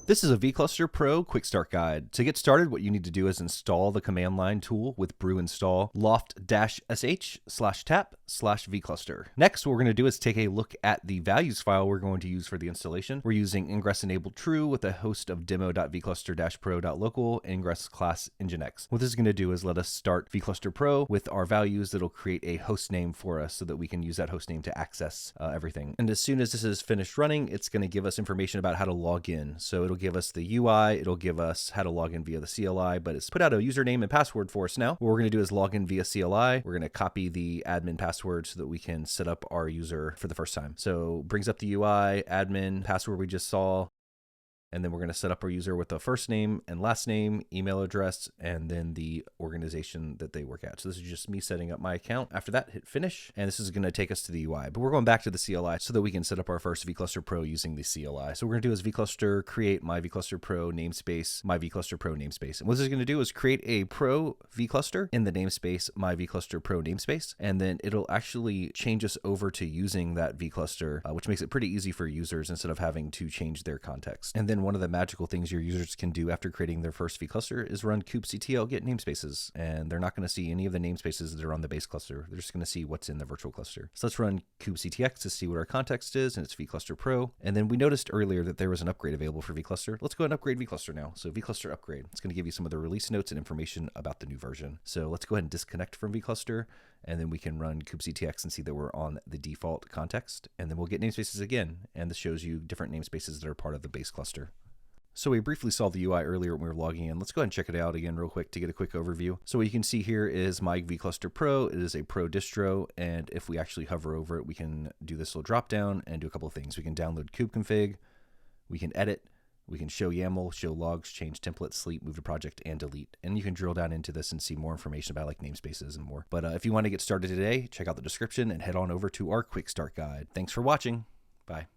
This is a vCluster.Pro Quick Start Guide. To get started, what you need to do is install the command line tool with brew install loft-sh/tap/vCluster. Next, what we're going to do is take a look at the values file we're going to use for the installation. We're using ingress enabled true with a host of demo.vCluster-Pro.local ingress class nginx. What this is going to do is let us start vCluster.Pro with our values that'll create a host name for us so that we can use that host name to access everything. And as soon as this is finished running, it's going to give us information about how to log in. So it'll give us the UI, it'll give us how to log in via the CLI, but it's put out a username and password for us now. What we're going to do is log in via CLI. We're going to copy the admin password so that we can set up our user for the first time. So brings up the UI, admin, password we just saw, and then we're going to set up our user with the first name and last name, email address, and then the organization that they work at. So this is just me setting up my account. After that, hit finish, and this is going to take us to the UI. But we're going back to the CLI so that we can set up our first vCluster.Pro using the CLI. So what we're going to do is vCluster create my vCluster.Pro namespace, my vCluster.Pro namespace. And what this is going to do is create a pro vCluster in the namespace, my vCluster.Pro namespace, and then it'll actually change us over to using that vCluster, which makes it pretty easy for users instead of having to change their context. And then one of the magical things your users can do after creating their first vCluster is run kubectl get namespaces, and they're not going to see any of the namespaces that are on the base cluster. They're just going to see what's in the virtual cluster. So let's run kubectx to see what our context is, and it's vCluster.Pro. And then we noticed earlier that there was an upgrade available for vCluster. Let's go ahead and upgrade vCluster now. So vCluster upgrade. It's going to give you some of the release notes and information about the new version. So let's go ahead and disconnect from vCluster, and then we can run kubectx and see that we're on the default context, and then we'll get namespaces again, and this shows you different namespaces that are part of the base cluster. So we briefly saw the UI earlier when we were logging in. Let's go ahead and check it out again real quick to get a quick overview. So what you can see here is my vCluster.Pro. It is a pro distro, and if we actually hover over it, we can do this little drop down and do a couple of things. We can download kubeconfig, we can edit, we can show YAML, show logs, change templates, sleep, move to project, and delete. And you can drill down into this and see more information about like namespaces and more. But if you want to get started today, check out the description and head on over to our quick start guide. Thanks for watching. Bye.